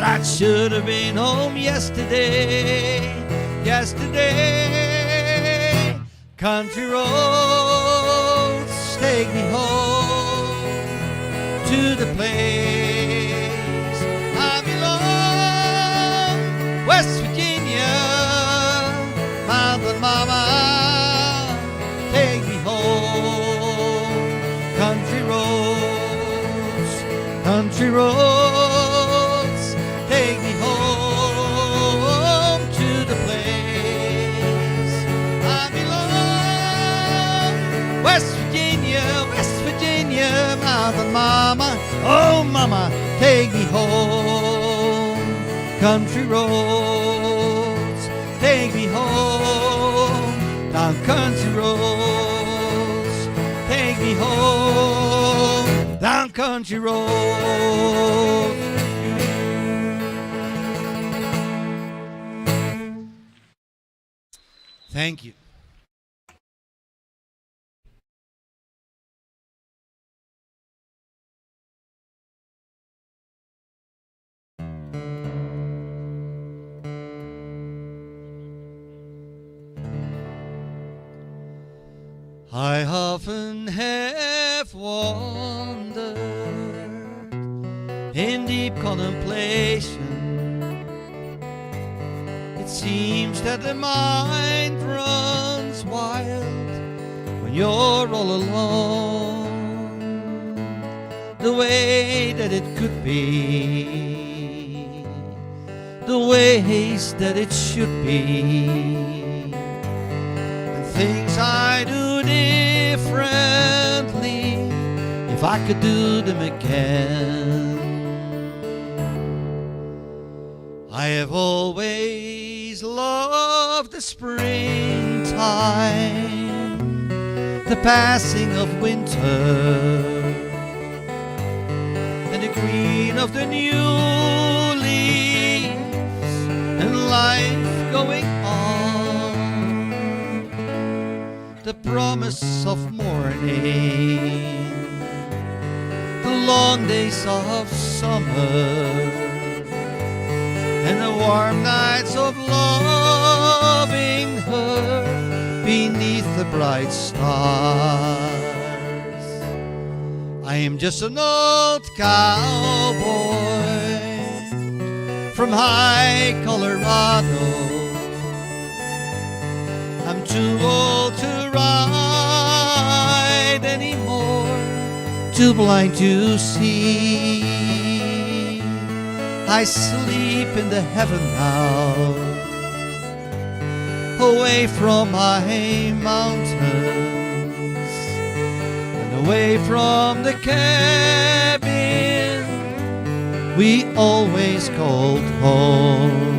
I should have been home yesterday, yesterday. Country roads take me home to the place I belong. West Virginia, mountain mama, take me home. Country roads, take me home to the place I belong. West Virginia, mountain mama, oh mama, take me home. Country roads, take me home. Down country roads, take me home. Down country road. Thank you. I often have wandered in deep contemplation. It seems that the mind runs wild when you're all alone. The way that it could be, the ways that it should be, and things I do differently if I could do them again. I have always loved the springtime, the passing of winter, and the green of the new leaves, and life going on. The promise of morning, the long days of summer, and the warm nights of loving her beneath the bright stars. I am just an old cowboy from high Colorado. I'm too old to ride anymore, too blind to see. I sleep in the heaven now, away from my mountains, and away from the cabin we always called home.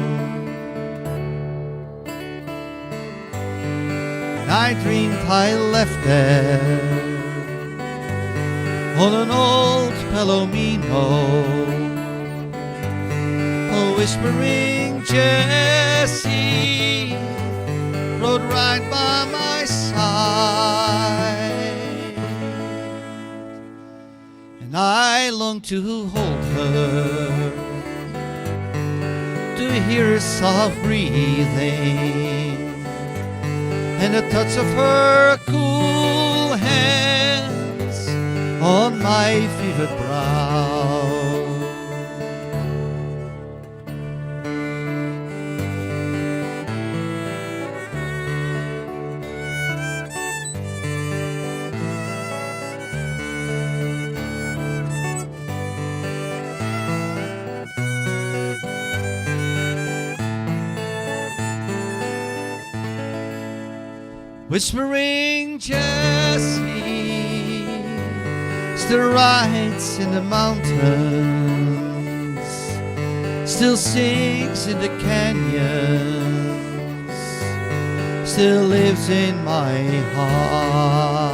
I dreamed I left there on an old Palomino, a whispering Jessie rode right by my side, and I longed to hold her, to hear her soft breathing, and the touch of her cool hands on my fevered brow. Whispering Jessie still rides in the mountains, still sings in the canyons, still lives in my heart.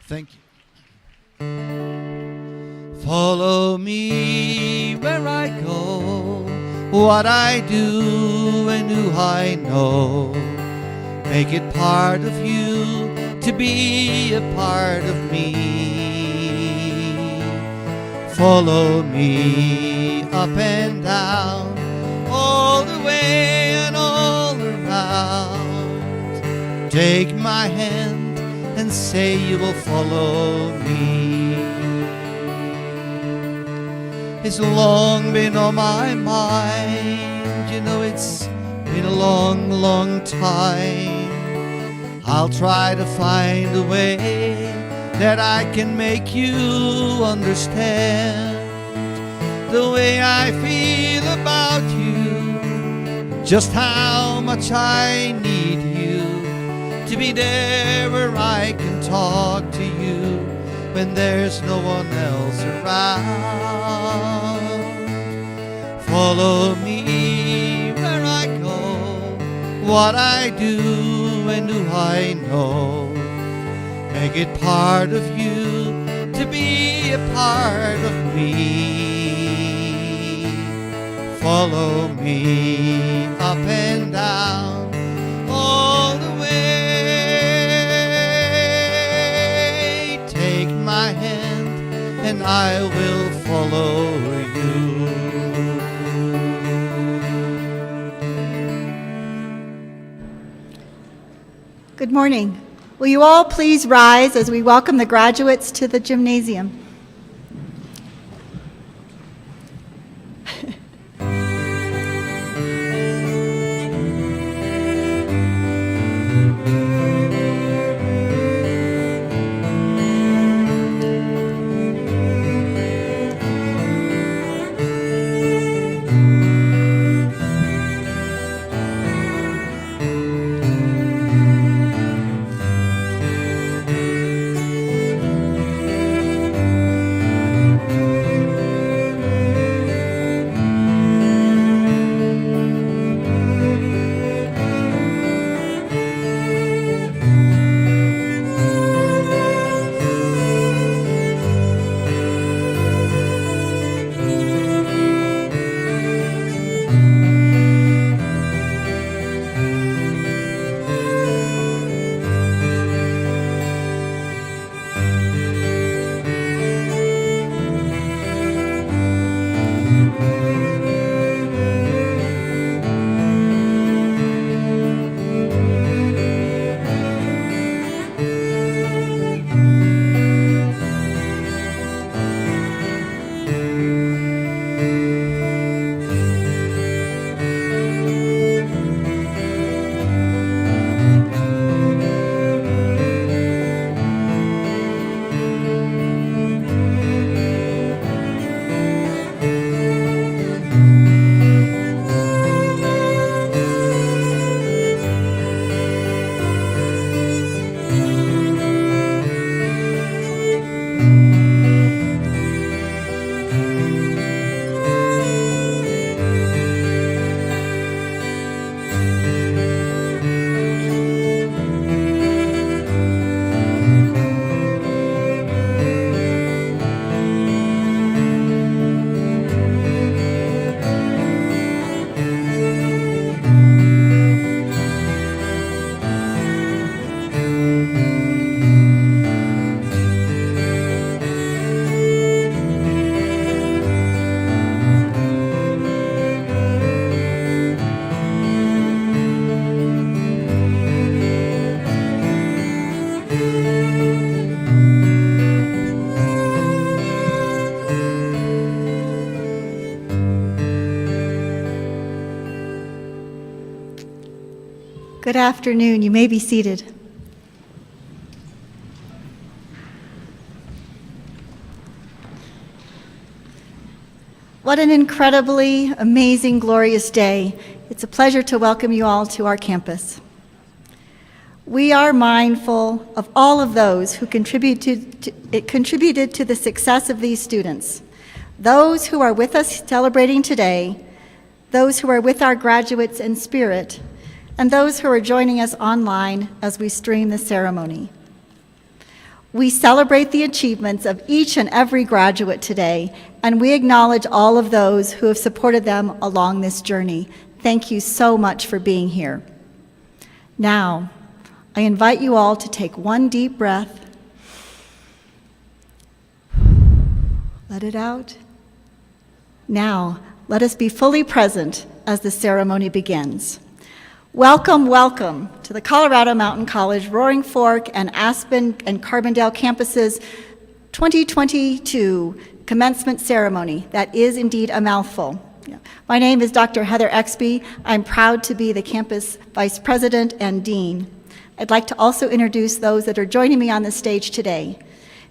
Thank you. Follow me where I go, what I do and who I know. Make it part of you to be a part of me. Follow me up and down, all the way and all around. Take my hand and say you will follow me. It's long been on my mind, you know it's been a long, long time. I'll try to find a way that I can make you understand the way I feel about you, just how much I need you to be there where I can talk to you when there's no one else around. Follow me where I go, what I do and who I know. Make it part of you to be a part of me. Follow me up and down, all the way. Take my hand and I will follow you. Good morning. Will you all please rise as we welcome the graduates to the gymnasium? Good afternoon. You may be seated. What an incredibly amazing, glorious day. It's a pleasure to welcome you all to our campus. We are mindful of all of those who contributed to the success of these students, those who are with us celebrating today, those who are with our graduates in spirit, and those who are joining us online as we stream the ceremony. We celebrate the achievements of each and every graduate today, and we acknowledge all of those who have supported them along this journey. Thank you so much for being here. Now, I invite you all to take one deep breath. Let it out. Now, let us be fully present as the ceremony begins. Welcome, welcome to the Colorado Mountain College Roaring Fork and Aspen and Carbondale campuses 2022 commencement ceremony. That is indeed a mouthful. My name is Dr. Heather Exby. I'm proud to be the campus vice president and dean. I'd like to also introduce those that are joining me on the stage today.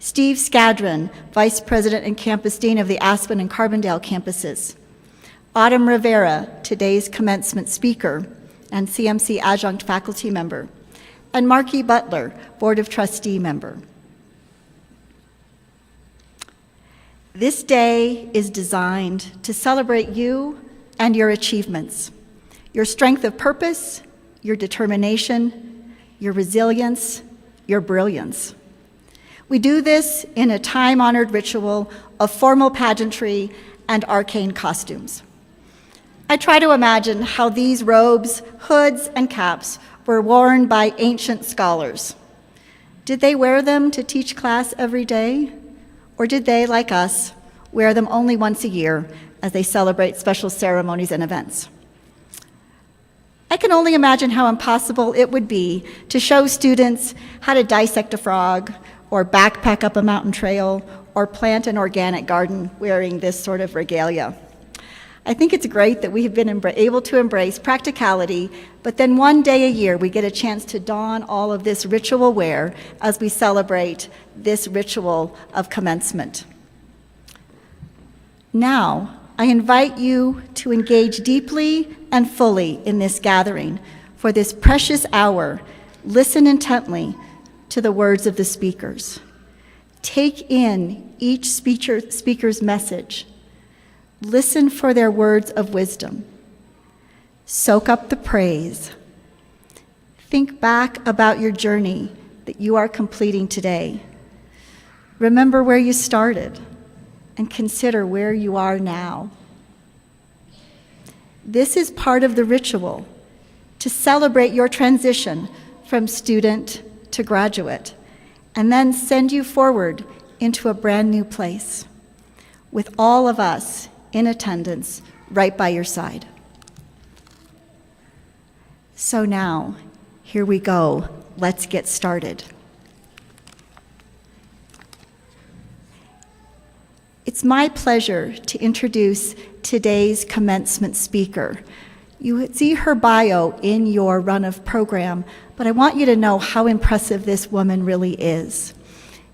Steve Skadron, vice president and campus dean of the Aspen and Carbondale campuses. Autumn Rivera, today's commencement speaker and CMC adjunct faculty member. And Marky Butler, board of trustee member. This day is designed to celebrate you and your achievements, your strength of purpose, your determination, your resilience, your brilliance. We do this in a time-honored ritual of formal pageantry and arcane costumes. I try to imagine how these robes, hoods, and caps were worn by ancient scholars. Did they wear them to teach class every day? Or did they, like us, wear them only once a year as they celebrate special ceremonies and events? I can only imagine how impossible it would be to show students how to dissect a frog, or backpack up a mountain trail, or plant an organic garden wearing this sort of regalia. I think it's great that we have been able to embrace practicality, but then one day a year we get a chance to don all of this ritual wear as we celebrate this ritual of commencement. Now, I invite you to engage deeply and fully in this gathering. For this precious hour, listen intently to the words of the speakers. Take in each speaker's message. Listen for their words of wisdom. Soak up the praise. Think back about your journey that you are completing today. Remember where you started and consider where you are now. This is part of the ritual to celebrate your transition from student to graduate, and then send you forward into a brand new place with all of us in attendance right by your side. So now, here we go. Let's get started. It's my pleasure to introduce today's commencement speaker. You see her bio in your run of program, but I want you to know how impressive this woman really is.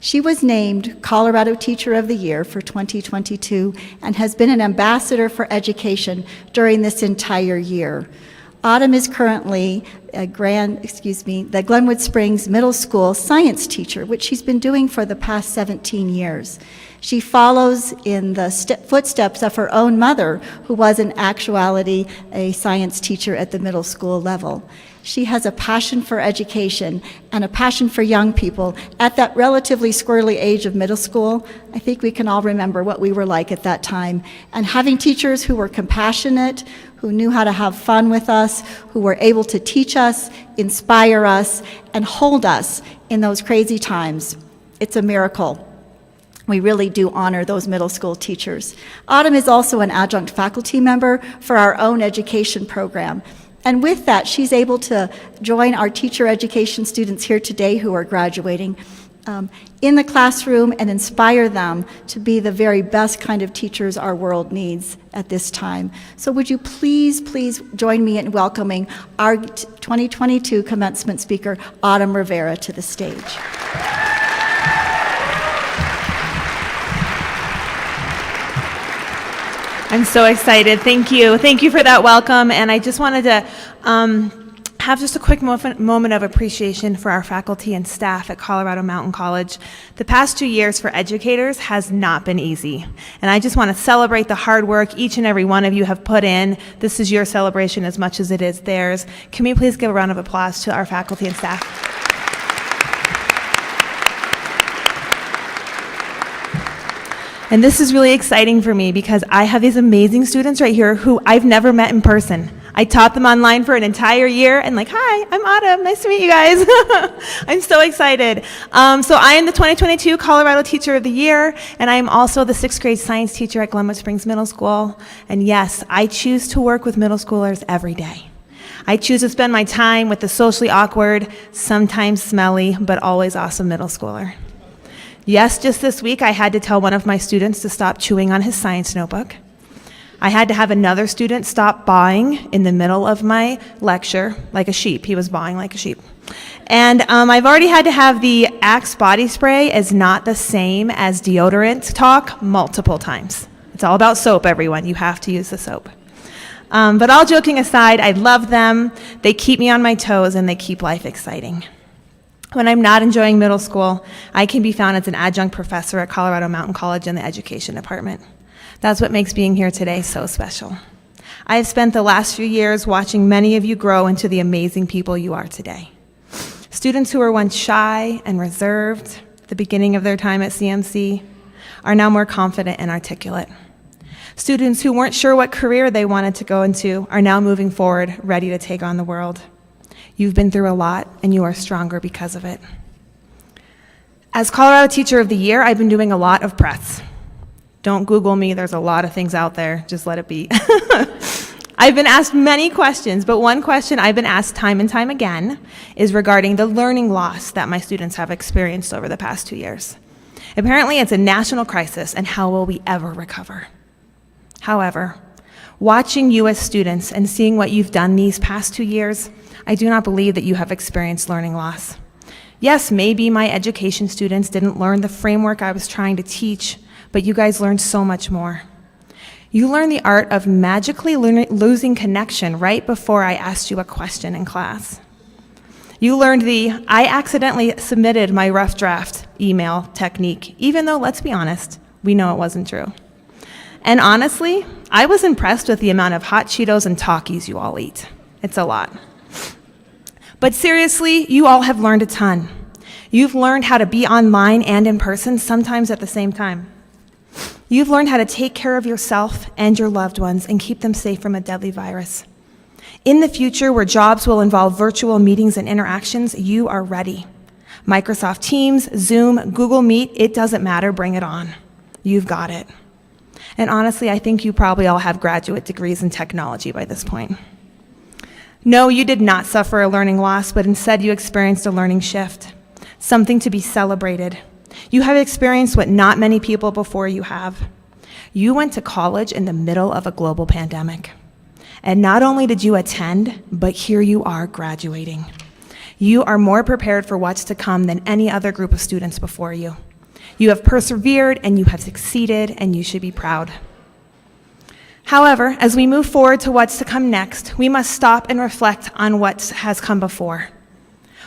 She was named Colorado Teacher of the Year for 2022 and has been an ambassador for education during this entire year. Autumn is currently the Glenwood Springs Middle School science teacher, which she's been doing for the past 17 years. She follows in the footsteps of her own mother, who was in actuality a science teacher at the middle school level. She has a passion for education and a passion for young people. At that relatively squirrely age of middle school, I think we can all remember what we were like at that time. And having teachers who were compassionate, who knew how to have fun with us, who were able to teach us, inspire us, and hold us in those crazy times. It's a miracle. We really do honor those middle school teachers. Autumn is also an adjunct faculty member for our own education program. And with that, she's able to join our teacher education students here today who are graduating in the classroom and inspire them to be the very best kind of teachers our world needs at this time. So would you please join me in welcoming our 2022 commencement speaker, Autumn Rivera, to the stage. I'm so excited. Thank you. Thank you for that welcome. And I just wanted to have just a quick moment of appreciation for our faculty and staff at Colorado Mountain College. The past 2 years for educators has not been easy. And I just want to celebrate the hard work each and every one of you have put in. This is your celebration as much as it is theirs. Can we please give a round of applause to our faculty and staff? And this is really exciting for me because I have these amazing students right here who I've never met in person. I taught them online for an entire year and hi, I'm Autumn. Nice to meet you guys. I'm so excited. So I am the 2022 Colorado Teacher of the Year, and I am also the 6th grade science teacher at Glenwood Springs Middle School. And yes, I choose to work with middle schoolers every day. I choose to spend my time with the socially awkward, sometimes smelly, but always awesome middle schooler. Yes, just this week I had to tell one of my students to stop chewing on his science notebook. I had to have another student stop bawing in the middle of my lecture like a sheep. He was bawing like a sheep. And I've already had to have the Axe body spray is not the same as deodorant talk multiple times. It's all about soap, everyone. You have to use the soap. But all joking aside, I love them. They keep me on my toes and they keep life exciting. When I'm not enjoying middle school, I can be found as an adjunct professor at Colorado Mountain College in the education department. That's what makes being here today so special. I have spent the last few years watching many of you grow into the amazing people you are today. Students who were once shy and reserved at the beginning of their time at CMC are now more confident and articulate. Students who weren't sure what career they wanted to go into are now moving forward, ready to take on the world. You've been through a lot, and you are stronger because of it. As Colorado Teacher of the Year, I've been doing a lot of press. Don't Google me, there's a lot of things out there, just let it be. I've been asked many questions, but one question I've been asked time and time again is regarding the learning loss that my students have experienced over the past 2 years. Apparently, it's a national crisis, and how will we ever recover? However, watching you as students and seeing what you've done these past 2 years, I do not believe that you have experienced learning loss. Yes, maybe my education students didn't learn the framework I was trying to teach, but you guys learned so much more. You learned the art of magically losing connection right before I asked you a question in class. You learned the I accidentally submitted my rough draft email technique, even though, let's be honest, we know it wasn't true. And honestly, I was impressed with the amount of hot Cheetos and Takis you all eat. It's a lot. But seriously, you all have learned a ton. You've learned how to be online and in person, sometimes at the same time. You've learned how to take care of yourself and your loved ones and keep them safe from a deadly virus. In the future, where jobs will involve virtual meetings and interactions, you are ready. Microsoft Teams, Zoom, Google Meet, it doesn't matter, bring it on. You've got it. And honestly, I think you probably all have graduate degrees in technology by this point. No, you did not suffer a learning loss, but instead you experienced a learning shift, something to be celebrated. You have experienced what not many people before you have. You went to college in the middle of a global pandemic. And not only did you attend, but here you are graduating. You are more prepared for what's to come than any other group of students before you. You have persevered and you have succeeded, and you should be proud. However, as we move forward to what's to come next, we must stop and reflect on what has come before.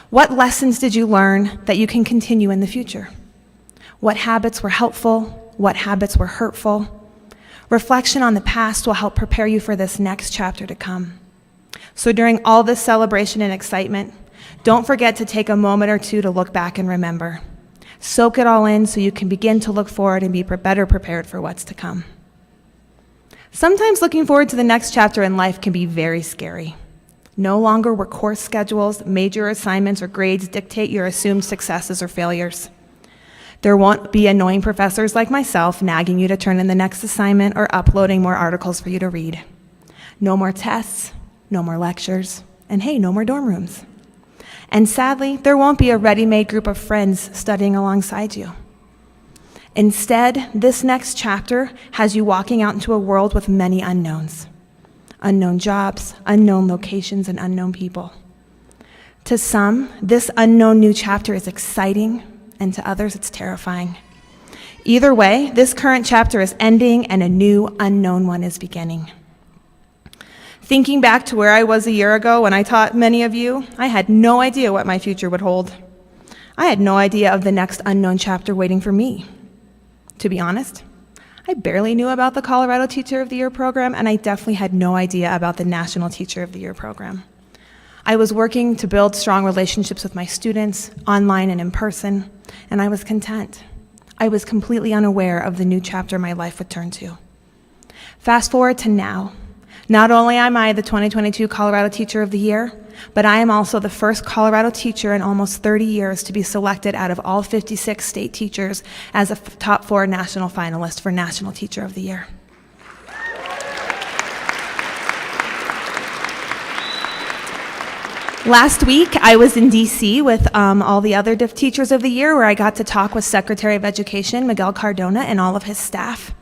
What lessons did you learn that you can continue in the future? What habits were helpful? What habits were hurtful? Reflection on the past will help prepare you for this next chapter to come. So during all this celebration and excitement, don't forget to take a moment or two to look back and remember. Soak it all in so you can begin to look forward and be better prepared for what's to come. Sometimes looking forward to the next chapter in life can be very scary. No longer will course schedules, major assignments, or grades dictate your assumed successes or failures. There won't be annoying professors like myself nagging you to turn in the next assignment or uploading more articles for you to read. No more tests, no more lectures, and hey, no more dorm rooms. And sadly, there won't be a ready-made group of friends studying alongside you. Instead, this next chapter has you walking out into a world with many unknowns. Unknown jobs, unknown locations, and unknown people. To some, this unknown new chapter is exciting, and to others, it's terrifying. Either way, this current chapter is ending and a new unknown one is beginning. Thinking back to where I was a year ago when I taught many of you, I had no idea what my future would hold. I had no idea of the next unknown chapter waiting for me. To be honest, I barely knew about the Colorado Teacher of the Year program, and I definitely had no idea about the National Teacher of the Year program. I was working to build strong relationships with my students, online and in person, and I was content. I was completely unaware of the new chapter my life would turn to. Fast forward to now. Not only am I the 2022 Colorado Teacher of the Year, but I am also the first Colorado teacher in almost 30 years to be selected out of all 56 state teachers as a top 4 national finalist for National Teacher of the Year. Last week, I was in DC with all the other teachers of the year, where I got to talk with Secretary of Education Miguel Cardona and all of his staff.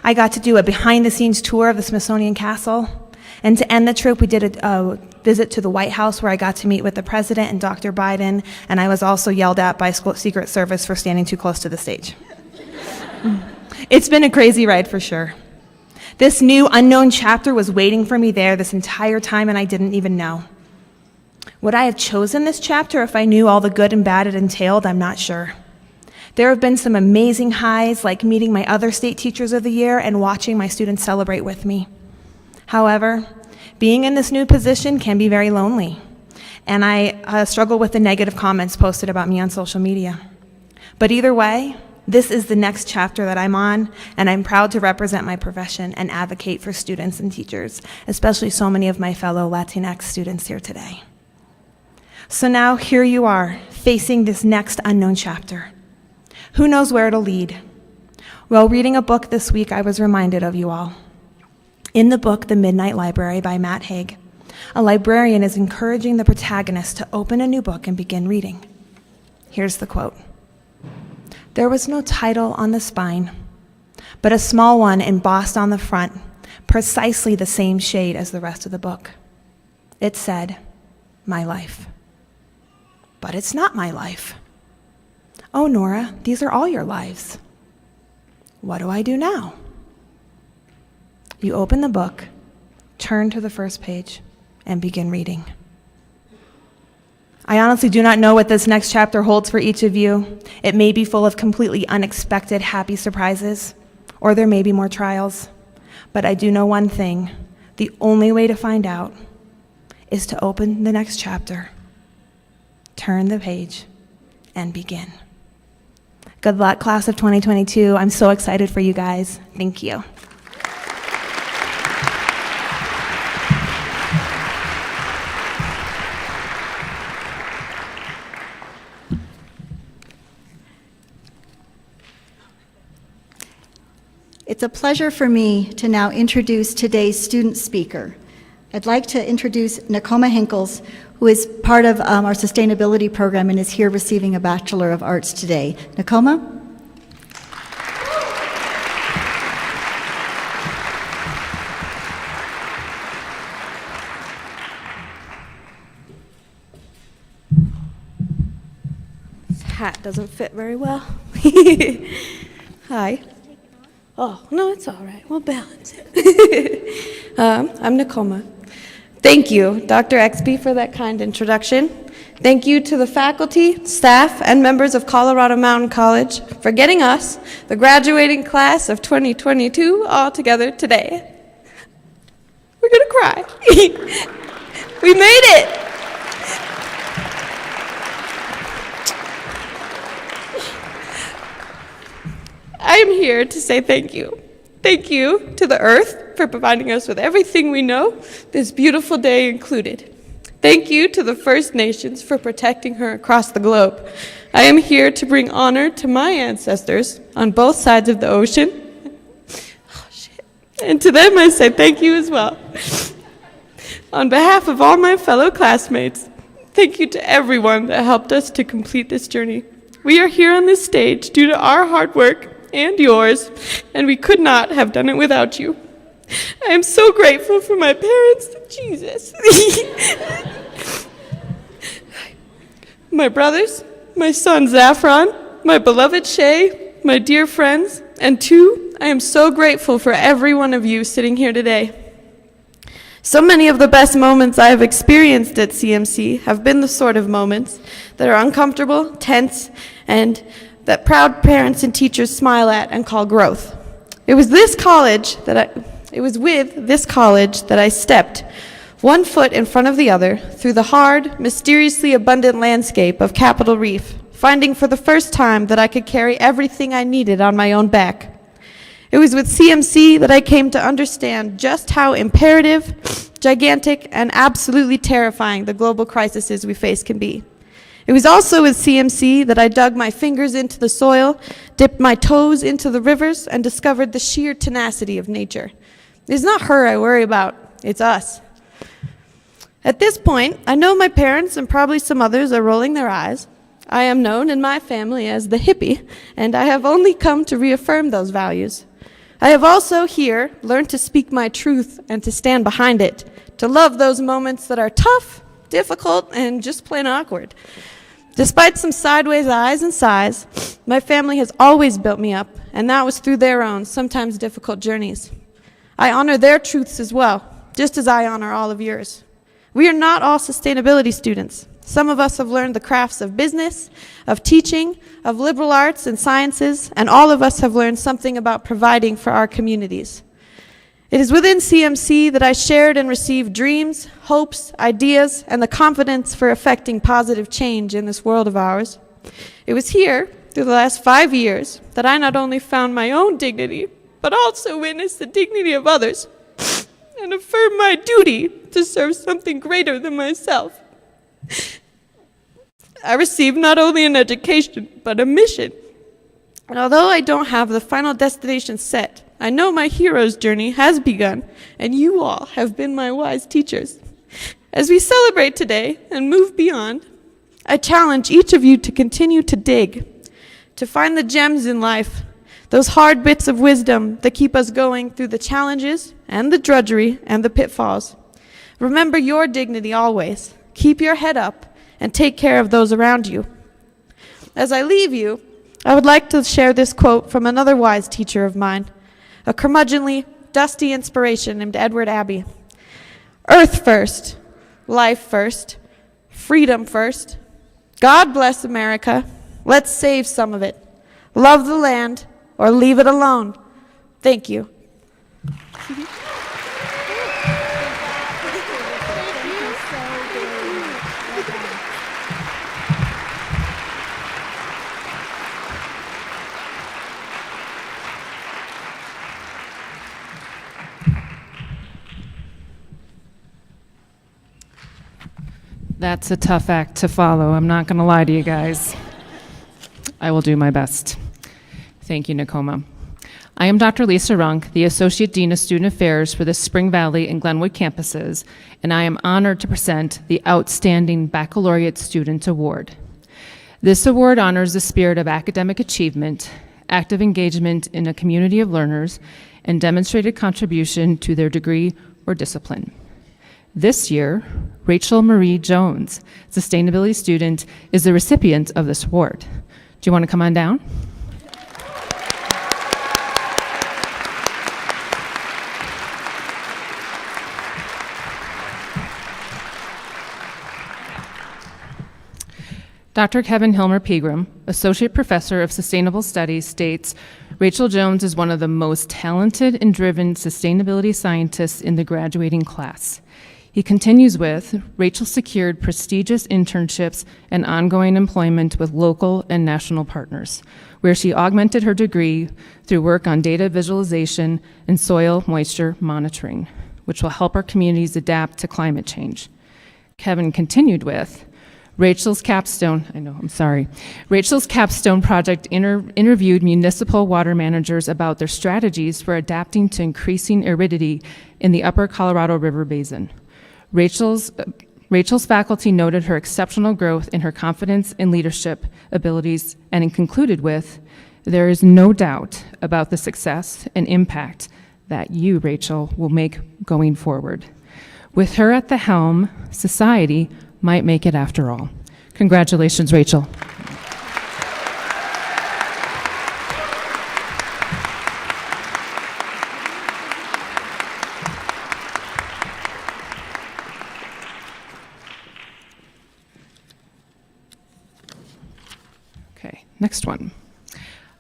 I got to do a behind-the-scenes tour of the Smithsonian Castle, and to end the trip, we did a visit to the White House, where I got to meet with the President and Dr. Biden, and I was also yelled at by Secret Service for standing too close to the stage. It's been a crazy ride for sure. This new unknown chapter was waiting for me there this entire time, and I didn't even know. Would I have chosen this chapter if I knew all the good and bad it entailed? I'm not sure. There have been some amazing highs, like meeting my other state teachers of the year and watching my students celebrate with me. However, being in this new position can be very lonely, and I struggle with the negative comments posted about me on social media. But either way, this is the next chapter that I'm on, and I'm proud to represent my profession and advocate for students and teachers, especially so many of my fellow Latinx students here today. So now here you are, facing this next unknown chapter. Who knows where it'll lead? While reading a book this week, I was reminded of you all. In the book, The Midnight Library by Matt Haig, a librarian is encouraging the protagonist to open a new book and begin reading. Here's the quote. "There was no title on the spine, but a small one embossed on the front, precisely the same shade as the rest of the book. It said, 'My life.' But it's not my life. Oh, Nora, these are all your lives. What do I do now?" You open the book, turn to the first page, and begin reading. I honestly do not know what this next chapter holds for each of you. It may be full of completely unexpected, happy surprises, or there may be more trials. But I do know one thing. The only way to find out is to open the next chapter, turn the page, and begin. Good luck, class of 2022. I'm so excited for you guys. Thank you. It's a pleasure for me to now introduce today's student speaker. I'd like to introduce Nakoma Hinkles, who is part of our sustainability program and is here receiving a Bachelor of Arts today. Nakoma? This hat doesn't fit very well. Hi. Oh, no, it's all right. We'll balance it. I'm Nakoma. Thank you, Dr. Exby, for that kind introduction. Thank you to the faculty, staff, and members of Colorado Mountain College for getting us, the graduating class of 2022, all together today. We're gonna cry. We made it. I am here to say thank you. Thank you to the earth for providing us with everything we know, this beautiful day included. Thank you to the First Nations for protecting her across the globe. I am here to bring honor to my ancestors on both sides of the ocean. Oh, shit. And to them I say thank you as well. On behalf of all my fellow classmates, thank you to everyone that helped us to complete this journey. We are here on this stage due to our hard work and yours, and we could not have done it without you. I am so grateful for my parents, Jesus. My brothers, my son Zaffron, my beloved Shay, my dear friends, and two, I am so grateful for every one of you sitting here today. So many of the best moments I have experienced at CMC have been the sort of moments that are uncomfortable, tense, and that proud parents and teachers smile at and call growth. It was with this college that I stepped one foot in front of the other through the hard, mysteriously abundant landscape of Capitol Reef, finding for the first time that I could carry everything I needed on my own back. It was with CMC that I came to understand just how imperative, gigantic, and absolutely terrifying the global crises we face can be. It was also with CMC that I dug my fingers into the soil, dipped my toes into the rivers, and discovered the sheer tenacity of nature. It's not her I worry about, it's us. At this point, I know my parents and probably some others are rolling their eyes. I am known in my family as the hippie, and I have only come to reaffirm those values. I have also here learned to speak my truth and to stand behind it, to love those moments that are tough, difficult, and just plain awkward. Despite some sideways eyes and sighs, my family has always built me up, and that was through their own, sometimes difficult journeys. I honor their truths as well, just as I honor all of yours. We are not all sustainability students. Some of us have learned the crafts of business, of teaching, of liberal arts and sciences, and all of us have learned something about providing for our communities. It is within CMC that I shared and received dreams, hopes, ideas, and the confidence for effecting positive change in this world of ours. It was here, through the last 5 years, that I not only found my own dignity, but also witnessed the dignity of others, and affirmed my duty to serve something greater than myself. I received not only an education, but a mission. And although I don't have the final destination set, I know my hero's journey has begun, and you all have been my wise teachers. As we celebrate today and move beyond, I challenge each of you to continue to dig, to find the gems in life, those hard bits of wisdom that keep us going through the challenges and the drudgery and the pitfalls. Remember your dignity always. Keep your head up and take care of those around you. As I leave you, I would like to share this quote from another wise teacher of mine, a curmudgeonly, dusty inspiration named Edward Abbey. Earth first, life first, freedom first. God bless America. Let's save some of it. Love the land or leave it alone. Thank you. That's a tough act to follow. I'm not going to lie to you guys. I will do my best. Thank you, Nakoma. I am Dr. Lisa Runk, the Associate Dean of Student Affairs for the Spring Valley and Glenwood campuses, and I am honored to present the Outstanding Baccalaureate Student Award. This award honors the spirit of academic achievement, active engagement in a community of learners, and demonstrated contribution to their degree or discipline. This year, Rachel Marie Jones, sustainability student, is the recipient of this award. Do you want to come on down? Dr. Kevin Hilmer Pegram, Associate Professor of Sustainable Studies, states, Rachel Jones is one of the most talented and driven sustainability scientists in the graduating class. He continues with, Rachel secured prestigious internships and ongoing employment with local and national partners, where she augmented her degree through work on data visualization and soil moisture monitoring, which will help our communities adapt to climate change. Kevin continued with, Rachel's capstone project interviewed municipal water managers about their strategies for adapting to increasing aridity in the upper Colorado River Basin. Rachel's faculty noted her exceptional growth in her confidence and leadership abilities and concluded with, there is no doubt about the success and impact that you, Rachel, will make going forward. With her at the helm, society might make it after all. Congratulations, Rachel. Okay, next one.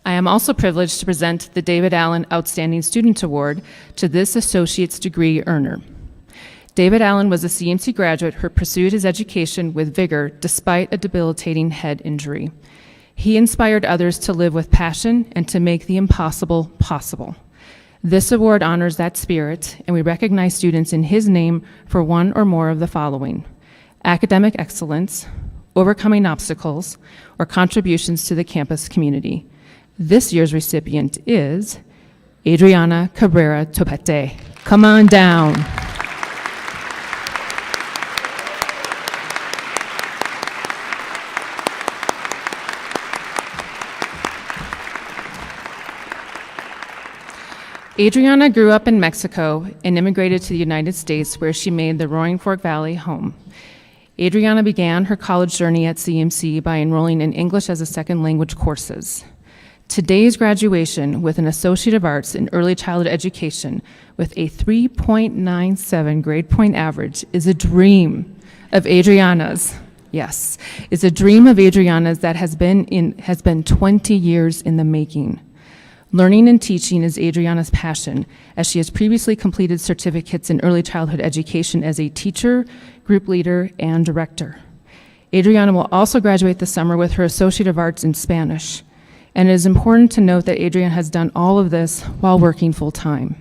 I am also privileged to present the David Allen Outstanding Student Award to this associate's degree earner. David Allen was a CMC graduate who pursued his education with vigor despite a debilitating head injury. He inspired others to live with passion and to make the impossible possible. This award honors that spirit, and we recognize students in his name for one or more of the following: academic excellence, overcoming obstacles, or contributions to the campus community. This year's recipient is Adriana Cabrera Topete. Come on down. Adriana grew up in Mexico and immigrated to the United States, where she made the Roaring Fork Valley home. Adriana began her college journey at CMC by enrolling in English as a second language courses. Today's graduation with an Associate of Arts in Early Childhood Education with a 3.97 grade point average is a dream of Adriana's. Yes, is a dream of Adriana's that has been 20 years in the making. Learning and teaching is Adriana's passion, as she has previously completed certificates in early childhood education as a teacher, group leader, and director. Adriana will also graduate this summer with her Associate of Arts in Spanish. And it is important to note that Adriana has done all of this while working full-time.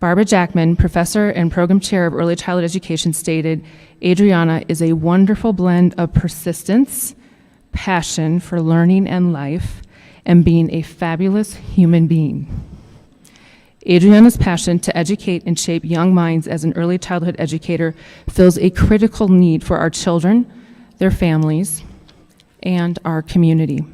Barbara Jackman, professor and program chair of early childhood education, stated, "Adriana is a wonderful blend of persistence, passion for learning and life, and being a fabulous human being." Adriana's passion to educate and shape young minds as an early childhood educator fills a critical need for our children, their families, and our community.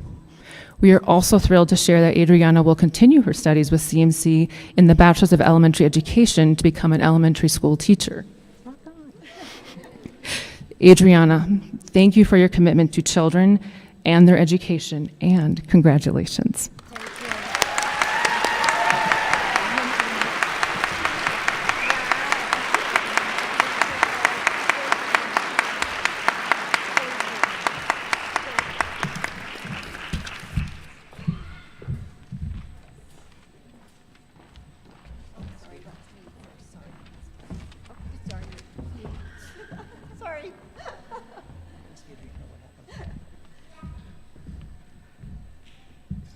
We are also thrilled to share that Adriana will continue her studies with CMC in the Bachelor's of Elementary Education to become an elementary school teacher. Adriana, thank you for your commitment to children and their education, and congratulations.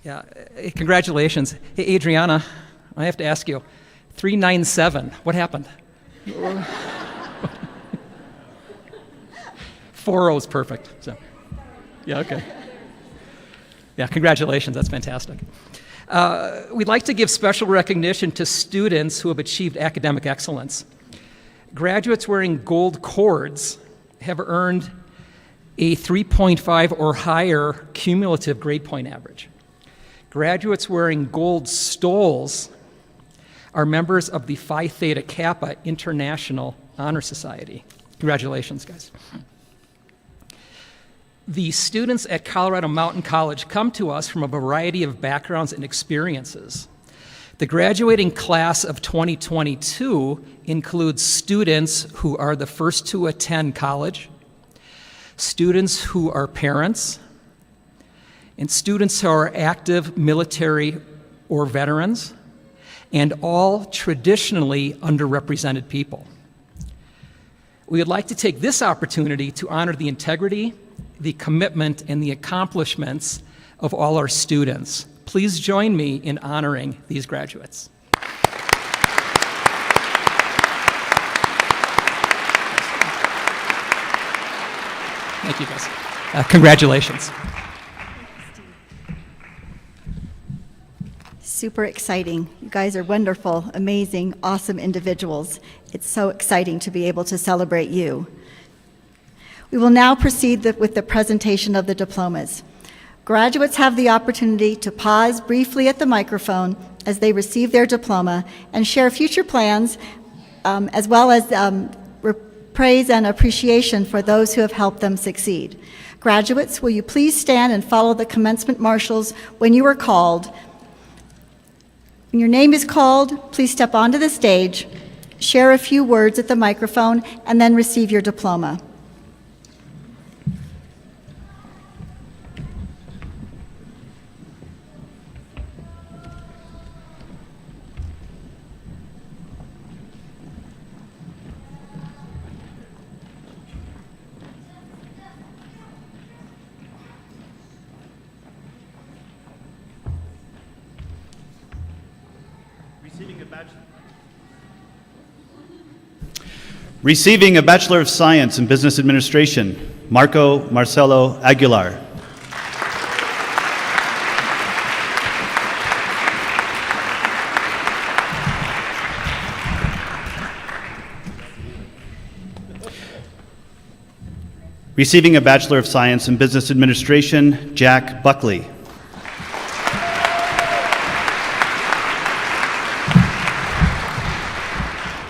Yeah, congratulations. Hey, Adriana, I have to ask you, 397, what happened? 4.0 is perfect. So, yeah, okay. Yeah, congratulations, that's fantastic. We'd like to give special recognition to students who have achieved academic excellence. Graduates wearing gold cords have earned a 3.5 or higher cumulative grade point average. Graduates wearing gold stoles are members of the Phi Theta Kappa International Honor Society. Congratulations, guys. The students at Colorado Mountain College come to us from a variety of backgrounds and experiences. The graduating class of 2022 includes students who are the first to attend college, students who are parents, and students who are active military or veterans, and all traditionally underrepresented people. We would like to take this opportunity to honor the integrity, the commitment, and the accomplishments of all our students. Please join me in honoring these graduates. Thank you, guys. Congratulations. Super exciting. You guys are wonderful, amazing, awesome individuals. It's so exciting to be able to celebrate you. We will now proceed with the presentation of the diplomas. Graduates have the opportunity to pause briefly at the microphone as they receive their diploma and share future plans, as well as praise and appreciation for those who have helped them succeed. Graduates, will you please stand and follow the commencement marshals when you are called? When your name is called, please step onto the stage, share a few words at the microphone, and then receive your diploma. Receiving a Bachelor of Science in Business Administration, Marco Marcelo Aguilar. Receiving a Bachelor of Science in Business Administration, Jack Buckley.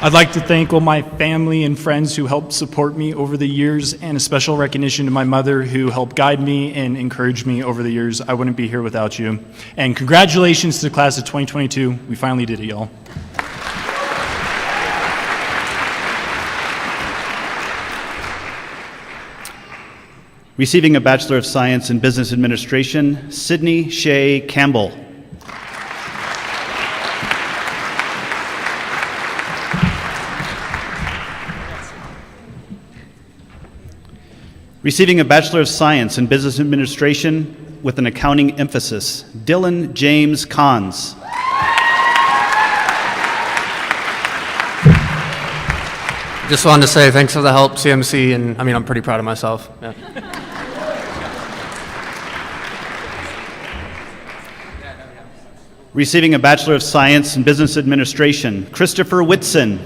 I'd like to thank all my family and friends who helped support me over the years, and a special recognition to my mother who helped guide me and encourage me over the years. I wouldn't be here without you. And congratulations to the class of 2022. We finally did it, y'all. Receiving a Bachelor of Science in Business Administration, Sydney Shea Campbell. Receiving a Bachelor of Science in Business Administration with an accounting emphasis, Dylan James Kahns. Just wanted to say thanks for the help, CMC, and I'm pretty proud of myself. Yeah. Receiving a Bachelor of Science in Business Administration, Christopher Whitson.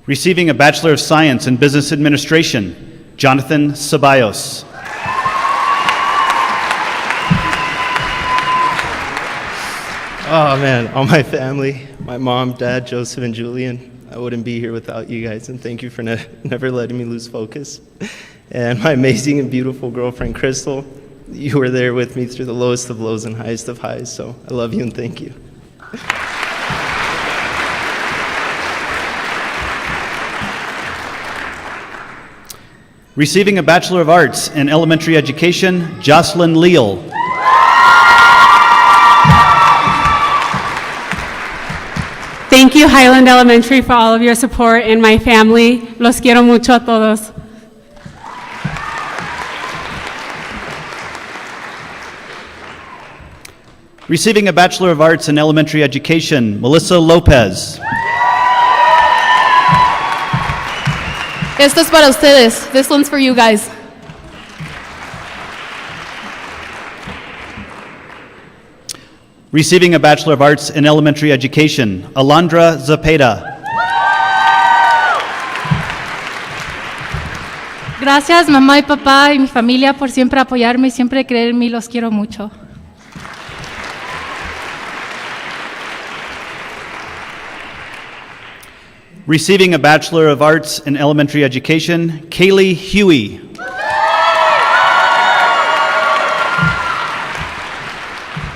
Receiving a Bachelor of Science in Business Administration, Jonathan Ceballos. Oh man, all my family, my mom, dad, Joseph, and Julian. I wouldn't be here without you guys, and thank you for never letting me lose focus. And my amazing and beautiful girlfriend, Crystal, you were there with me through the lowest of lows and highest of highs, so I love you and thank you. Receiving a Bachelor of Arts in Elementary Education, Jocelyn Leal. Thank you, Highland Elementary, for all of your support, and my family. Los quiero mucho a todos. Receiving a Bachelor of Arts in Elementary Education, Melissa Lopez. Esto es para ustedes. This one's for you guys. Receiving a Bachelor of Arts in Elementary Education, Alondra Zepeda. Gracias, mamá y papá y mi familia, por siempre apoyarme y siempre creer en mí. Los quiero mucho. Receiving a Bachelor of Arts in Elementary Education, Kaylee Huey.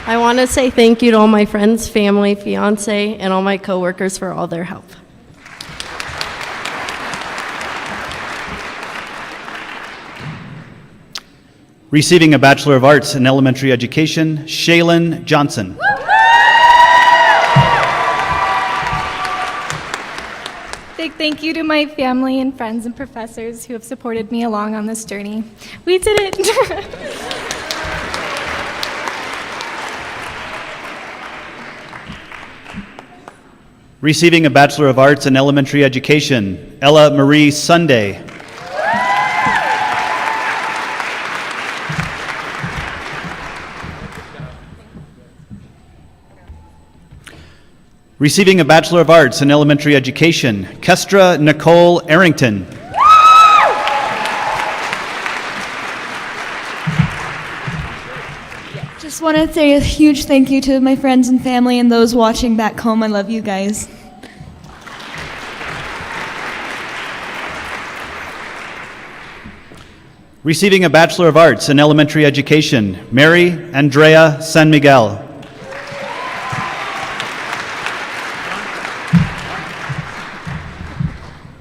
I want to say thank you to all my friends, family, fiance, and all my coworkers for all their help. Receiving a Bachelor of Arts in Elementary Education, Shaylin Johnson. Big thank you to my family and friends and professors who have supported me along on this journey. We did it! Receiving a Bachelor of Arts in Elementary Education, Ella Marie Sunday. Receiving a Bachelor of Arts in Elementary Education, Kestra Nicole Arrington. Just want to say a huge thank you to my friends and family and those watching back home. I love you guys. Receiving a Bachelor of Arts in Elementary Education, Mary Andrea San Miguel.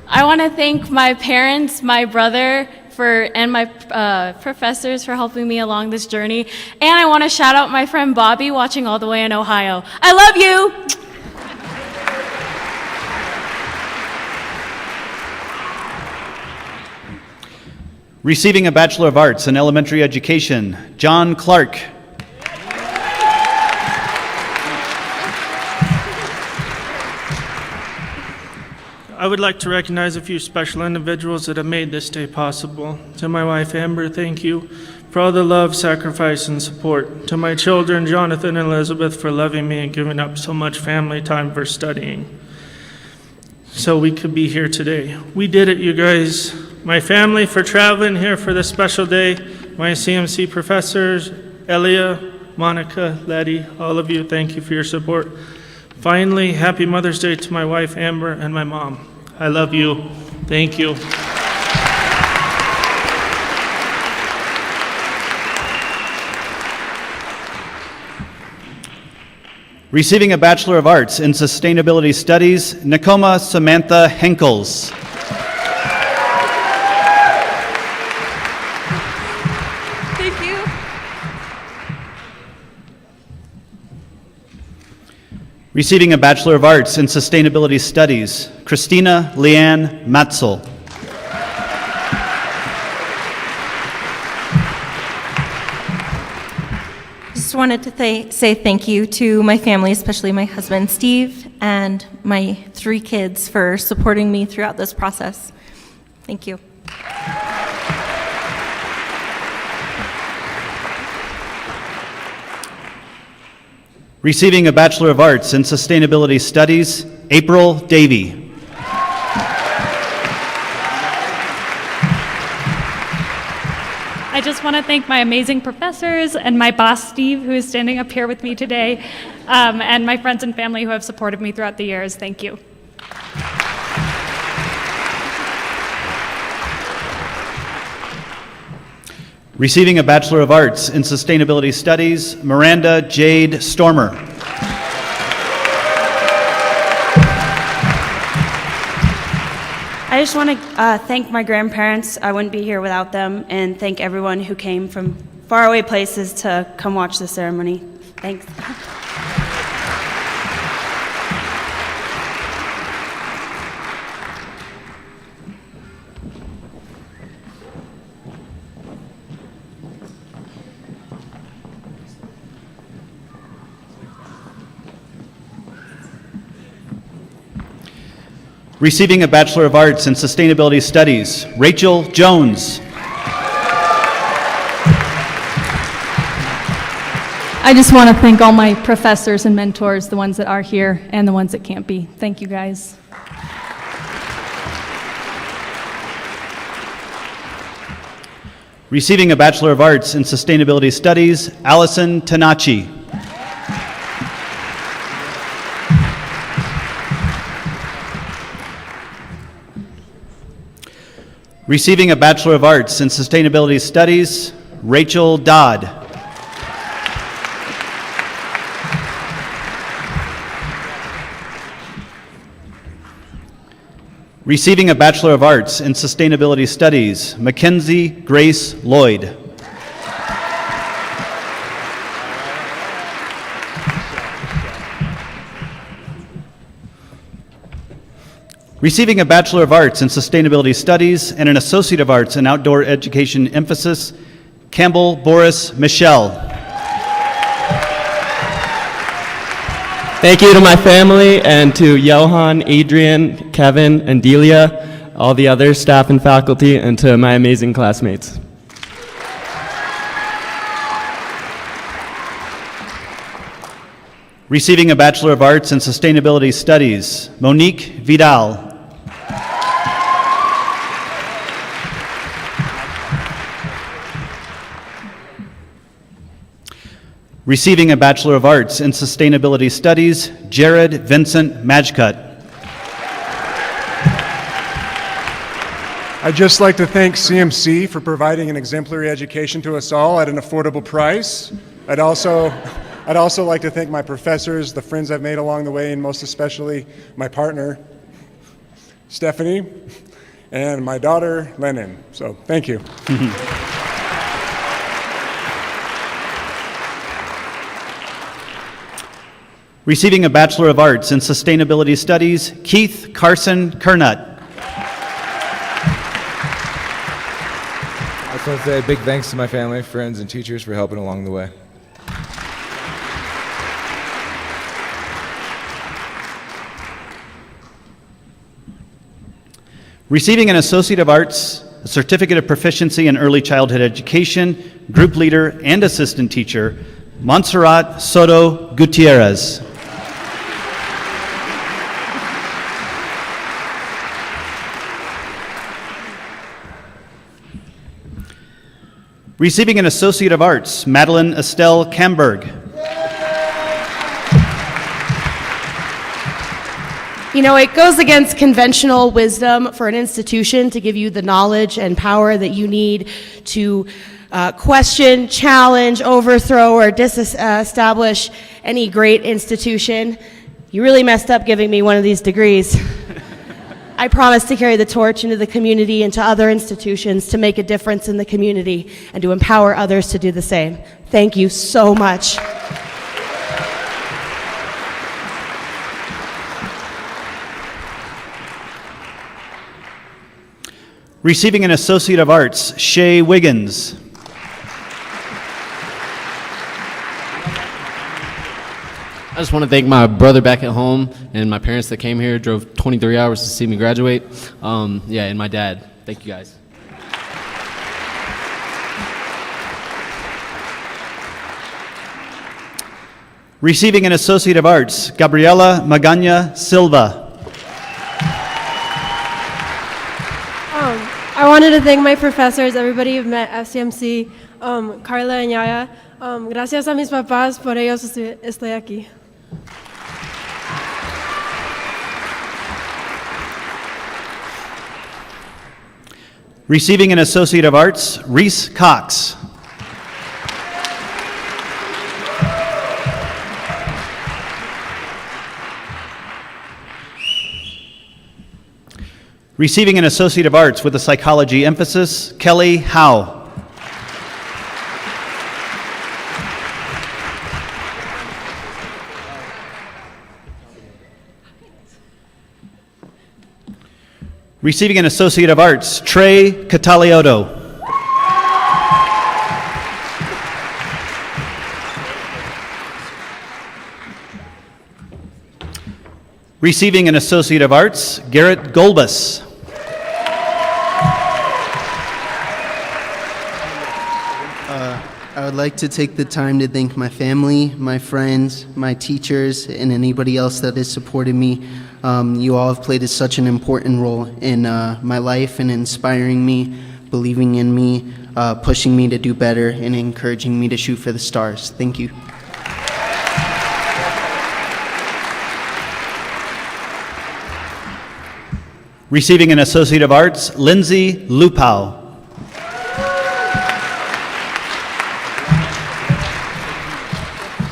I want to thank my parents, my brother, and my professors for helping me along this journey. And I want to shout out my friend Bobby watching all the way in Ohio. I love you! Receiving a Bachelor of Arts in Elementary Education, John Clark. I would like to recognize a few special individuals that have made this day possible. To my wife, Amber, thank you for all the love, sacrifice, and support. To my children, Jonathan and Elizabeth, for loving me and giving up so much family time for studying so we could be here today. We did it, you guys. My family for traveling here for this special day. My CMC professors, Elia, Monica, Letty, all of you, thank you for your support. Finally, happy Mother's Day to my wife, Amber, and my mom. I love you. Thank you. Receiving a Bachelor of Arts in Sustainability Studies, Nakoma Samantha Henkels. Thank you. Receiving a Bachelor of Arts in Sustainability Studies, Christina Leanne Matzel. Just wanted to say thank you to my family, especially my husband, Steve, and my 3 kids for supporting me throughout this process. Thank you. Receiving a Bachelor of Arts in Sustainability Studies, April Davey. I just want to thank my amazing professors and my boss, Steve, who is standing up here with me today, and my friends and family who have supported me throughout the years. Thank you. Receiving a Bachelor of Arts in Sustainability Studies, Miranda Jade Stormer. I just want to thank my grandparents. I wouldn't be here without them, and thank everyone who came from faraway places to come watch the ceremony. Thanks. Receiving a Bachelor of Arts in Sustainability Studies, Rachel Jones. I just want to thank all my professors and mentors, the ones that are here and the ones that can't be. Thank you, guys. Receiving a Bachelor of Arts in Sustainability Studies, Allison Tanachi. Receiving a Bachelor of Arts in Sustainability Studies, Rachel Dodd. Receiving a Bachelor of Arts in Sustainability Studies, Mackenzie Grace Lloyd. Receiving a Bachelor of Arts in Sustainability Studies and an Associate of Arts in Outdoor Education Emphasis, Campbell Boris Michelle. Thank you to my family and to Johan, Adrian, Kevin, and Delia, all the other staff and faculty, and to my amazing classmates. Receiving a Bachelor of Arts in Sustainability Studies, Monique Vidal. Receiving a Bachelor of Arts in Sustainability Studies, Jared Vincent Majcut. I'd just like to thank CMC for providing an exemplary education to us all at an affordable price. I'd also like to thank my professors, the friends I've made along the way, and most especially my partner, Stephanie, and my daughter, Lennon. So thank you. Receiving a Bachelor of Arts in Sustainability Studies, Keith Carson Kernut. just want to say a big thanks to my family, friends, and teachers for helping along the way. Receiving an Associate of Arts, a Certificate of Proficiency in Early Childhood Education, Group Leader, and Assistant Teacher, Montserrat Soto Gutierrez. Receiving an Associate of Arts, Madeline Estelle Camberg. You know, it goes against conventional wisdom for an institution to give you the knowledge and power that you need to question, challenge, overthrow, or disestablish any great institution. You really messed up giving me one of these degrees. I promise to carry the torch into the community and to other institutions to make a difference in the community and to empower others to do the same. Thank you so much. Receiving an Associate of Arts, Shay Wiggins. I just want to thank my brother back at home and my parents that came here, drove 23 hours to see me graduate. And my dad. Thank you guys. Receiving an Associate of Arts, Gabriela Magana Silva. I wanted to thank my professors, everybody you've met at CMC, Carla and Yaya. Gracias a mis papás, por ellos estoy aquí. Receiving an Associate of Arts, Reese Cox. Receiving an Associate of Arts with a Psychology emphasis, Kelly Howe. Receiving an Associate of Arts, Trey Catalioto. Receiving an Associate of Arts, Garrett Golbus. I would like to take the time to thank my family, my friends, my teachers, and anybody else that has supported me. You all have played such an important role in my life and inspiring me, believing in me, pushing me to do better, and encouraging me to shoot for the stars. Thank you. Receiving an Associate of Arts, Lindsay Lupau.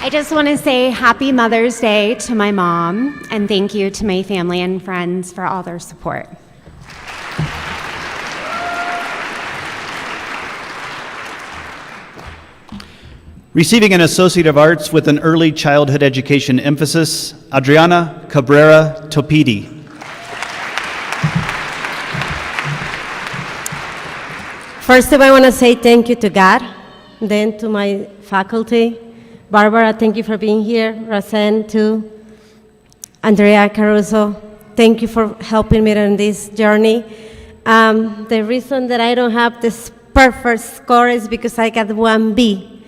I just want to say Happy Mother's Day to my mom, and thank you to my family and friends for all their support. Receiving an Associate of Arts with an Early Childhood Education emphasis, Adriana Cabrera Topidi. First, I want to say thank you to God, then to my faculty. Barbara, thank you for being here. Roseanne, too. Andrea Caruso, thank you for helping me on this journey. The reason that I don't have this perfect score is because I got 1B.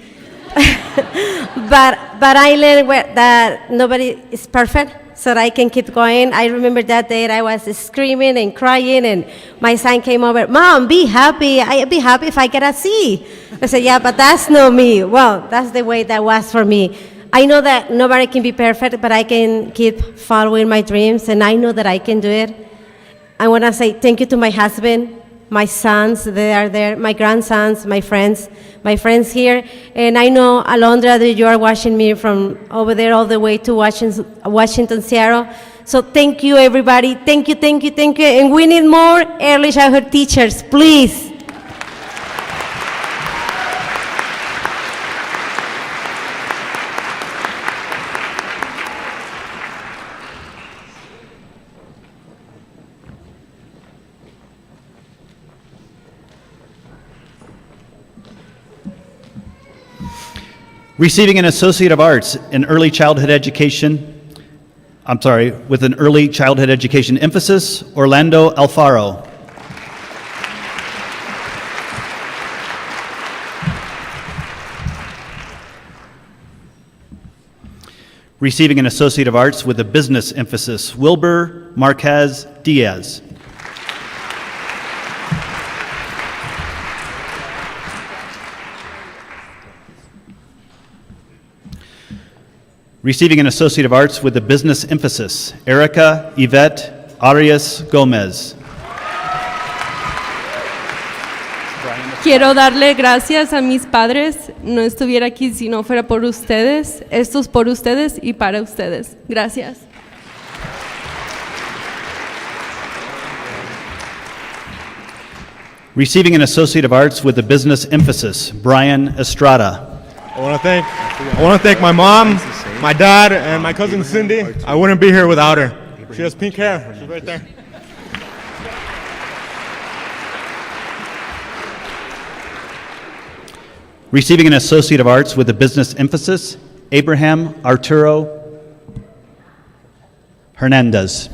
but I learned that nobody is perfect, so that I can keep going. I remember that day I was screaming and crying, and my son came over, Mom, be happy. I'd be happy if I get a C. I said, yeah, but that's not me. Well, that's the way that was for me. I know that nobody can be perfect, but I can keep following my dreams, and I know that I can do it. I want to say thank you to my husband, my sons, they are there, my grandsons, my friends here. And I know, Alondra, that you are watching me from over there all the way to Washington, Seattle. So thank you, everybody. Thank you, thank you, thank you. And we need more early childhood teachers, please. Receiving an Associate of Arts in Early Childhood Education, with an Early Childhood Education emphasis, Orlando Alfaro. Receiving an Associate of Arts with a business emphasis, Wilbur Marquez Diaz. Receiving an Associate of Arts with a business emphasis, Erica Yvette Arias Gomez. Quiero darle gracias a mis padres. No estuviera aquí si no fuera por ustedes. Esto es por ustedes y para ustedes. Gracias. Receiving an Associate of Arts with a business emphasis, Brian Estrada. I want to thank my mom, my dad, and my cousin Cindy. I wouldn't be here without her. She has pink hair. She's right there. Receiving an Associate of Arts with a business emphasis, Abraham Arturo Hernandez.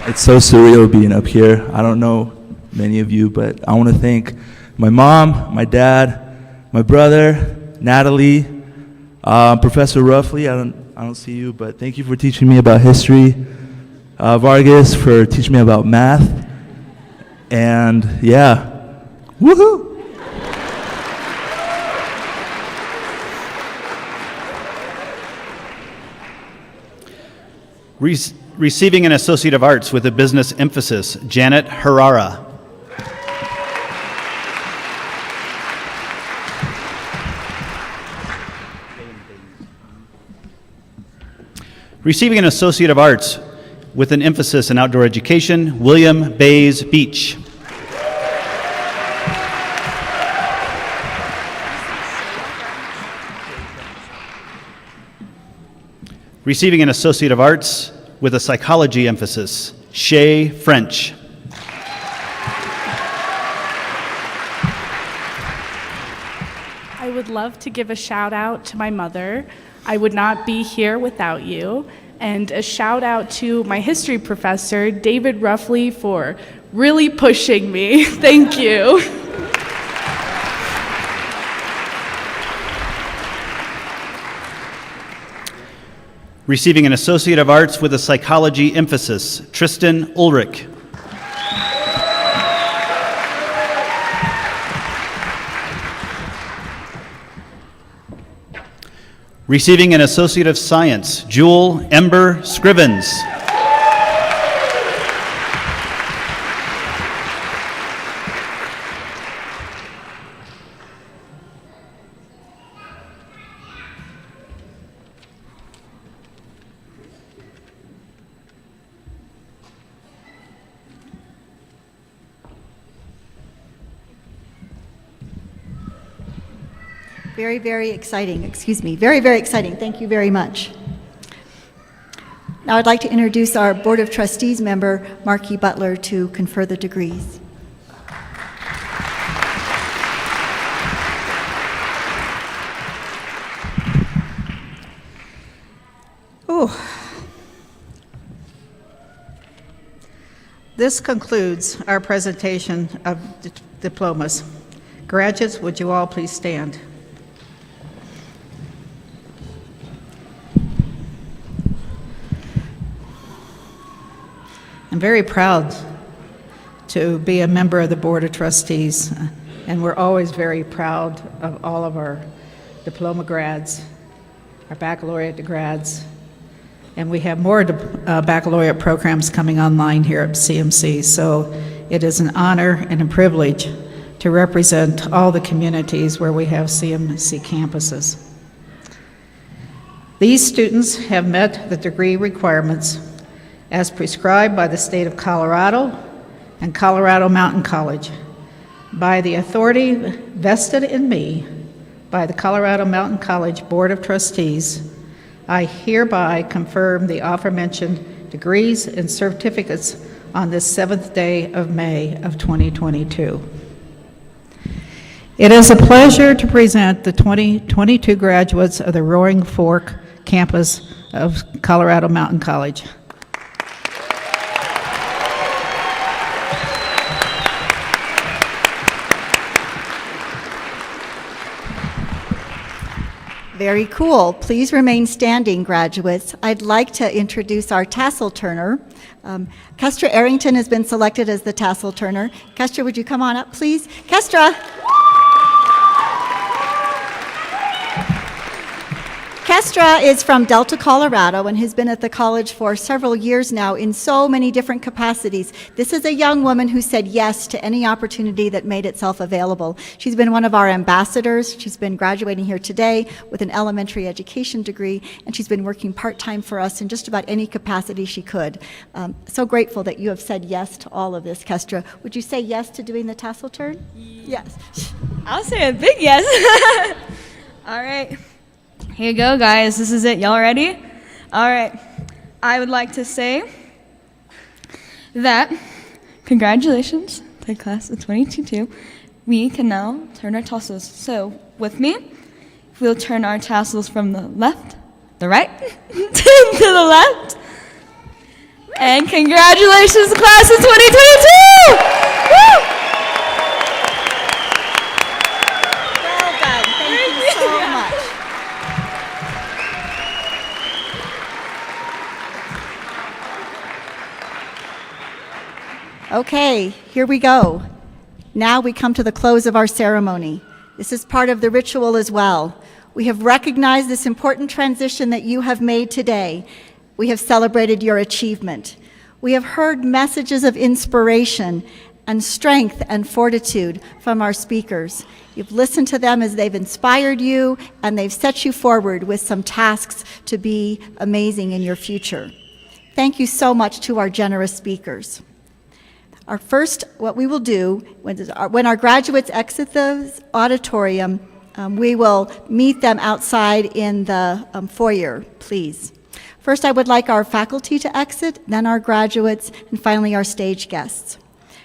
It's so surreal being up here. I don't know many of you, but I want to thank my mom, my dad, my brother, Natalie, Professor Ruffley. I don't see you, but thank you for teaching me about history. Vargas for teaching me about math. And yeah, woohoo! Receiving an Associate of Arts with a business emphasis, Janet Herrera. Receiving an Associate of Arts with an emphasis in outdoor education, William Bays Beach. Receiving an Associate of Arts with a psychology emphasis, Shay French. I would love to give a shout out to my mother. I would not be here without you. And a shout out to my history professor, David Ruffley, for really pushing me. Thank you. Receiving an Associate of Arts with a psychology emphasis, Tristan Ulrich. Receiving an Associate of Science, Jewel Ember Scrivens. Very, very exciting. Excuse me. Very, very exciting. Thank you very much. Now I'd like to introduce our Board of Trustees member, Marky Butler, to confer the degrees. Ooh. This concludes our presentation of diplomas. Graduates, would you all please stand? I'm very proud to be a member of the Board of Trustees, and we're always very proud of all of our diploma grads, our baccalaureate grads, and we have more baccalaureate programs coming online here at CMC, so it is an honor and a privilege to represent all the communities where we have CMC campuses. These students have met the degree requirements as prescribed by the state of Colorado and Colorado Mountain College. By the authority vested in me by the Colorado Mountain College Board of Trustees, I hereby confirm the aforementioned degrees and certificates on this 7th day of May of 2022. It is a pleasure to present the 2022 graduates of the Roaring Fork campus of Colorado Mountain College. Very cool. Please remain standing, graduates. I'd like to introduce our tassel turner. Kestra Arrington has been selected as the tassel turner. Kestra, would you come on up, please? Kestra! Kestra is from Delta, Colorado, and has been at the college for several years now in so many different capacities. This is a young woman who said yes to any opportunity that made itself available. She's been one of our ambassadors. She's been graduating here today with an elementary education degree, and she's been working part-time for us in just about any capacity she could. So grateful that you have said yes to all of this, Kestra. Would you say yes to doing the tassel turn? Yes. I'll say a big yes. All right. Here you go, guys. This is it. Y'all ready? All right. I would like to say that congratulations to the class of 2022. We can now turn our tassels. So with me, we'll turn our tassels from the left, the right, to the left. And congratulations, class of 2022! Woo! Well done. Thank you so much. Okay, here we go. Now we come to the close of our ceremony. This is part of the ritual as well. We have recognized this important transition that you have made today. We have celebrated your achievement. We have heard messages of inspiration and strength and fortitude from our speakers. You've listened to them as they've inspired you, and they've set you forward with some tasks to be amazing in your future. Thank you so much to our generous speakers. Our first, what we will do, when our graduates exit the auditorium, we will meet them outside in the foyer, please. First, I would like our faculty to exit, then our graduates, and finally our stage guests.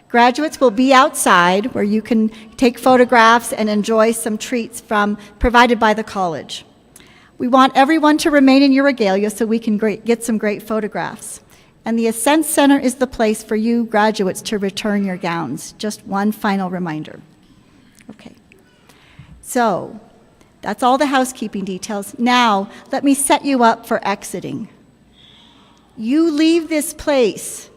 Graduates will be outside where you can take photographs and enjoy some treats provided by the college. We want everyone to remain in your regalia so we can get some great photographs. And the Ascent Center is the place for you graduates to return your gowns. Just one final reminder. Okay. So, that's all the housekeeping details. Now, let me set you up for exiting. You leave this place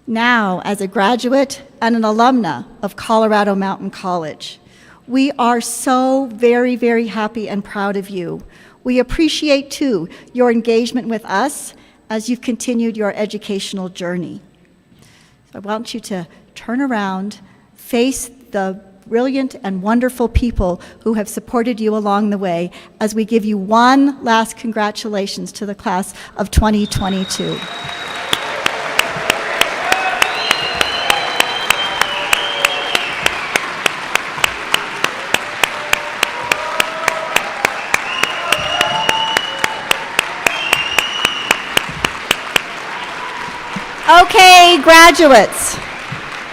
now as a graduate and an alumna of Colorado Mountain College. We are so very, very happy and proud of you. We appreciate, too, your engagement with us as you've continued your educational journey. So I want you to turn around, face the brilliant and wonderful people who have supported you along the way as we give you one last congratulations to the class of 2022. Okay, graduates,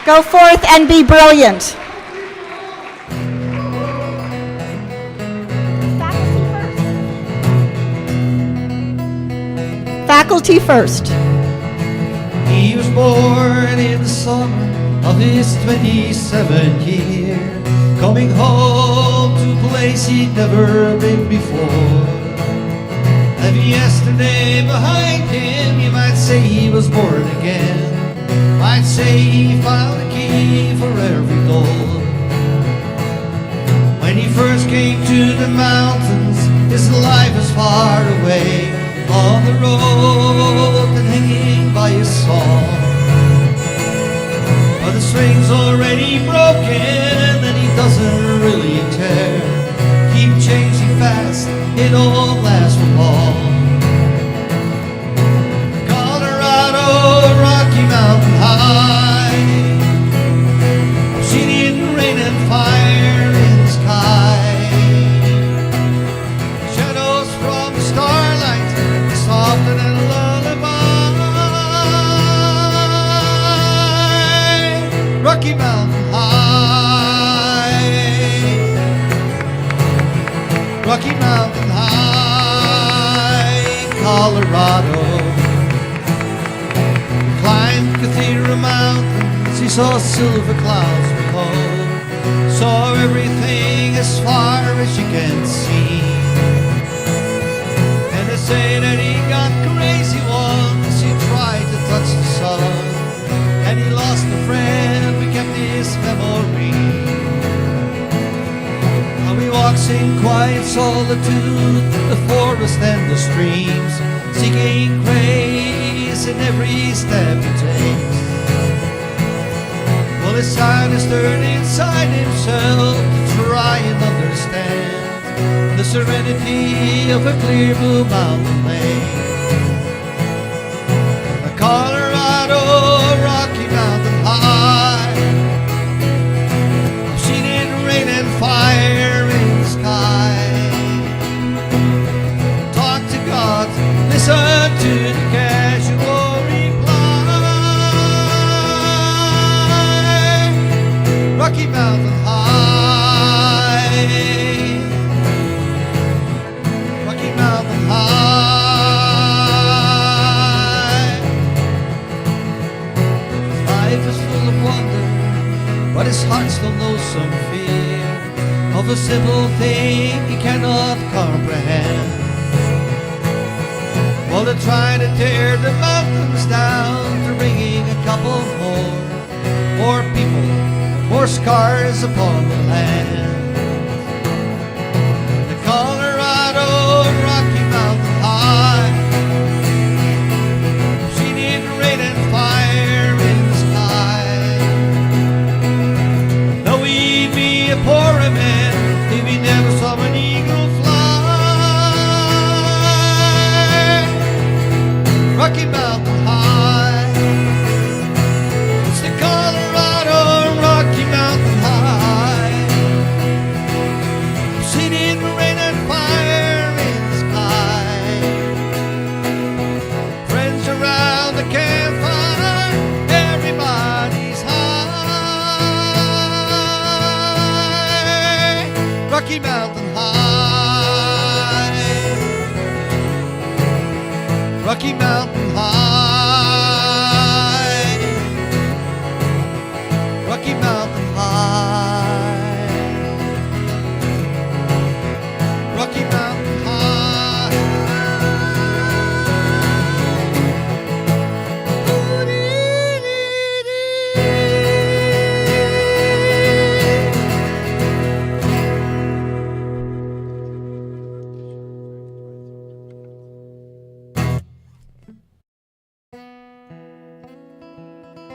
go forth and be brilliant. Faculty first. He was born in the summer of his 27th year, coming home to a place he'd never been before. Leaving yesterday behind him, you might say he was born again. Might say he found a key for every door. When he first came to the mountains, his life was far away, on the road and hanging by his song. But the string's already broken and he doesn't really care. Keep changing fast, it don't last for long. Colorado, Rocky Mountain High, I've seen it in rain and fire in the sky. Shadows from the starlight, softer than a lullaby. Rocky Mountain High. Rocky Mountain High, Colorado. He climbed Cathedral Mountains, he saw silver clouds below, saw everything as far as you can see. And they say that he got crazy once, he tried to touch the sun, and he lost a friend, we kept his memory. Now he walks in quiet solitude, the forest and the streams, seeking grace in every step he takes. Well, his heart is turned inside himself to try and understand the serenity of a clear blue mountain lake. The Colorado Rocky Mountain High, I've seen it rain and fire in the sky. Talk to God, listen to the casual reply. Rocky Mountain High, Rocky Mountain High. Life is full of wonder, but his heart still knows some fear of a simple thing he cannot comprehend. Well, they're trying to tear the mountains down, they're bringing a couple more people, more scars upon the land. The Colorado Rocky Mountain High, seen it rain and fire in the sky. Though he'd be a poorer man if he never saw an eagle fly. Rocky Mountain High, it's the Colorado Rocky Mountain High. I've seen it rain and fire in the sky. Friends around the campfire, everybody's high. Rocky Mountain High, Rocky Mountain.